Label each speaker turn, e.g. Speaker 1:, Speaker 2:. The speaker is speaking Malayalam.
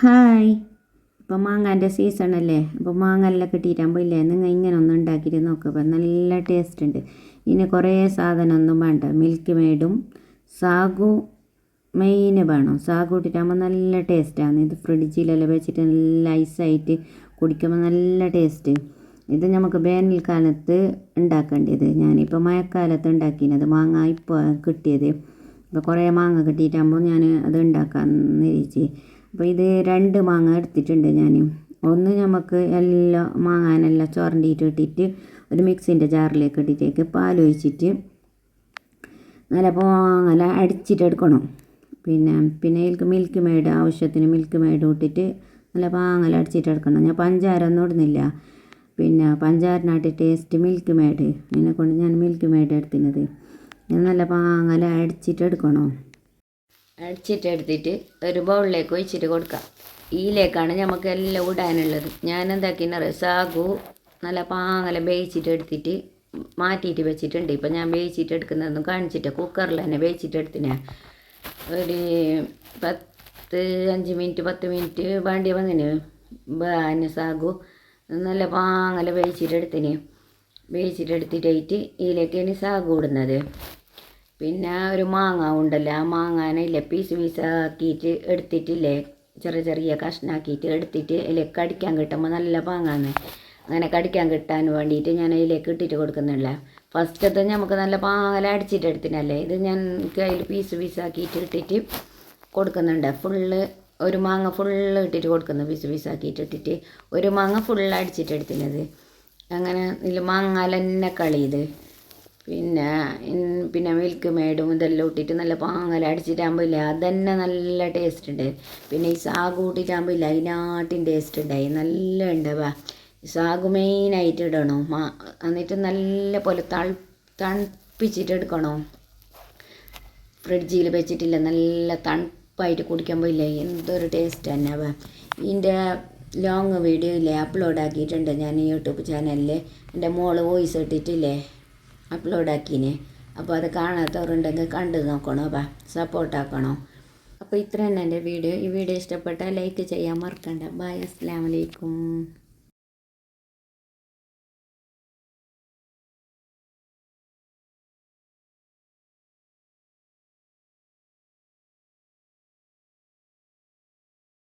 Speaker 1: ഹായ്. ഇപ്പം മാങ്ങാൻ്റെ സീസണല്ലേ, അപ്പോൾ മാങ്ങ എല്ലാം കിട്ടിയിട്ടാകുമ്പോൾ ഇല്ലേ നിങ്ങൾ ഇങ്ങനെ ഒന്ന് ഉണ്ടാക്കിയിട്ട് നോക്കുക, നല്ല ടേസ്റ്റ് ഉണ്ട്. ഇനി കുറേ സാധനമൊന്നും വേണ്ട, മിൽക്ക് മെയ്ഡും സാഗു മെയിന് വേണം. സാഗു ഇട്ടിട്ടാകുമ്പോൾ നല്ല ടേസ്റ്റാണ്. ഇത് ഫ്രിഡ്ജിലെല്ലാം വെച്ചിട്ട് നല്ല ഐസായിട്ട് കുടിക്കുമ്പോൾ നല്ല ടേസ്റ്റ്. ഇത് നമുക്ക് വേനൽക്കാലത്ത് ഉണ്ടാക്കേണ്ടത്. ഞാനിപ്പോൾ മഴക്കാലത്ത് ഉണ്ടാക്കിയത് മാങ്ങ ഇപ്പോൾ കിട്ടിയത്. ഇപ്പോൾ കുറേ മാങ്ങ കിട്ടിയിട്ടാകുമ്പോൾ ഞാൻ അത് ഉണ്ടാക്കാമെന്ന് വിചാരിച്ച്. അപ്പോൾ ഇത് 2 മാങ്ങ എടുത്തിട്ടുണ്ട് ഞാൻ. ഒന്ന് നമുക്ക് എല്ലാം മാങ്ങാനെല്ലാം ചുരണ്ടിയിട്ട് ഇട്ടിട്ട് ഒരു മിക്സിൻ്റെ ജാറിലേക്ക് ഇട്ടിട്ടേക്ക് പാലൊഴിച്ചിട്ട് നല്ല പോങ്ങല അടിച്ചിട്ടെടുക്കണം. പിന്നെ ഇതിലേക്ക് മിൽക്ക് മെയ്ഡ് ആവശ്യത്തിന് മിൽക്ക് മെയ്ഡ് ഇട്ടിട്ട് നല്ല പാങ്ങല അടിച്ചിട്ടെടുക്കണം. ഞാൻ പഞ്ചാര ഒന്നും ഇടുന്നില്ല, പിന്നെ പഞ്ചാരനായിട്ട് ടേസ്റ്റ് മിൽക്ക് മെയ്ഡ്. ഇതിനെക്കൊണ്ട് ഞാൻ മിൽക്ക് മെയ്ഡ് എടുക്കുന്നത്. നല്ല പാങ്ങല അടിച്ചിട്ടെടുക്കണം. അടിച്ചിട്ടെടുത്തിട്ട് ഒരു ബൗളിലേക്ക് ഒഴിച്ചിട്ട് കൊടുക്കാം. ഇതിലേക്കാണ് നമുക്ക് എല്ലാം ഇടാനുള്ളത്. ഞാൻ എന്താക്കിയെന്ന് സാഗു നല്ല പാങ്ങല വേവിച്ചിട്ട് എടുത്തിട്ട് മാറ്റിയിട്ട് വെച്ചിട്ടുണ്ട്. ഇപ്പം ഞാൻ വേവിച്ചിട്ട് എടുക്കുന്നതൊന്നും കാണിച്ചിട്ട് കുക്കറിൽ തന്നെ വേവിച്ചിട്ട് എടുത്തിനെ. ഒരു 5 മിനിറ്റ് 10 മിനിറ്റ് വേണ്ടി വന്നിന് ബാന്. സാഗു നല്ല പാങ്ങല വേവിച്ചിട്ടെടുത്തിന്. വേവിച്ചിട്ടെടുത്തിട്ടായിട്ട് ഇതിലേക്ക് ഇനി സാഗു ഇടുന്നത്. പിന്നെ ഒരു മാങ്ങ ഉണ്ടല്ലോ, ആ മാങ്ങാനില്ലേ പീസ് പീസാക്കിയിട്ട് എടുത്തിട്ടില്ലേ, ചെറിയ കഷ്ണാക്കിയിട്ട് എടുത്തിട്ട് അതിലേക്ക് കടിക്കാൻ കിട്ടുമ്പോൾ നല്ല പാങ്ങാന്ന്. അങ്ങനെ കടിക്കാൻ കിട്ടാൻ വേണ്ടിയിട്ട് ഞാൻ അതിലേക്ക് ഇട്ടിട്ട് കൊടുക്കുന്നില്ല. ഫസ്റ്റത്തെ നമുക്ക് നല്ല പാങ്ങല അടിച്ചിട്ട് എടുത്തിനല്ലേ, ഇത് ഞാൻ അതിൽ പീസ് പീസാക്കിയിട്ട് ഇട്ടിട്ട് കൊടുക്കുന്നുണ്ട്. ഒരു മാങ്ങ ഫുള്ള് ഇട്ടിട്ട് കൊടുക്കുന്നു, പീസ് പീസാക്കിയിട്ട് ഇട്ടിട്ട് ഒരു മാങ്ങ ഫുള്ള് അടിച്ചിട്ട് എടുത്തിനത്. അങ്ങനെ ഇതിൽ മാങ്ങാല തന്നെ കളിയത്. പിന്നെ മിൽക്ക് മെയ്ഡും ഇതെല്ലാം ഇട്ടിട്ട് നല്ല പാങ്ങല അടിച്ചിട്ടാകുമ്പോൾ ഇല്ല അതന്നെ നല്ല ടേസ്റ്റ് ഉണ്ട്. പിന്നെ ഈ സാഗു ഇട്ടിട്ടാകുമ്പോൾ ഇല്ല അതിനാട്ടിൻ ടേസ്റ്റ് ഉണ്ടായി നല്ല ഉണ്ടാവുക. സാഗു മെയിനായിട്ട് ഇടണം. എന്നിട്ട് നല്ല പോലെ തണുപ്പിച്ചിട്ട് എടുക്കണം. ഫ്രിഡ്ജിൽ വെച്ചിട്ടില്ല, നല്ല തണുപ്പായിട്ട് കുടിക്കുമ്പോൾ ഇല്ലേ എന്തൊരു ടേസ്റ്റ് തന്നെ. ഇതിൻ്റെ ലോങ് വീഡിയോ ഇല്ലേ അപ്ലോഡ് ആക്കിയിട്ടുണ്ട് ഞാൻ യൂട്യൂബ് ചാനലിൽ. എൻ്റെ മോള് വോയിസ് ഇട്ടിട്ടില്ലേ അപ്ലോഡാക്കിനെ. അപ്പോൾ അത് കാണാത്തവരുണ്ടെങ്കിൽ കണ്ടു നോക്കണം, സപ്പോർട്ടാക്കണം. അപ്പോൾ ഇത്ര തന്നെ എൻ്റെ വീഡിയോ. ഈ വീഡിയോ ഇഷ്ടപ്പെട്ടാൽ ലൈക്ക് ചെയ്യാൻ മറക്കണ്ട. ബൈ, അസ്സലാമു അലൈക്കും.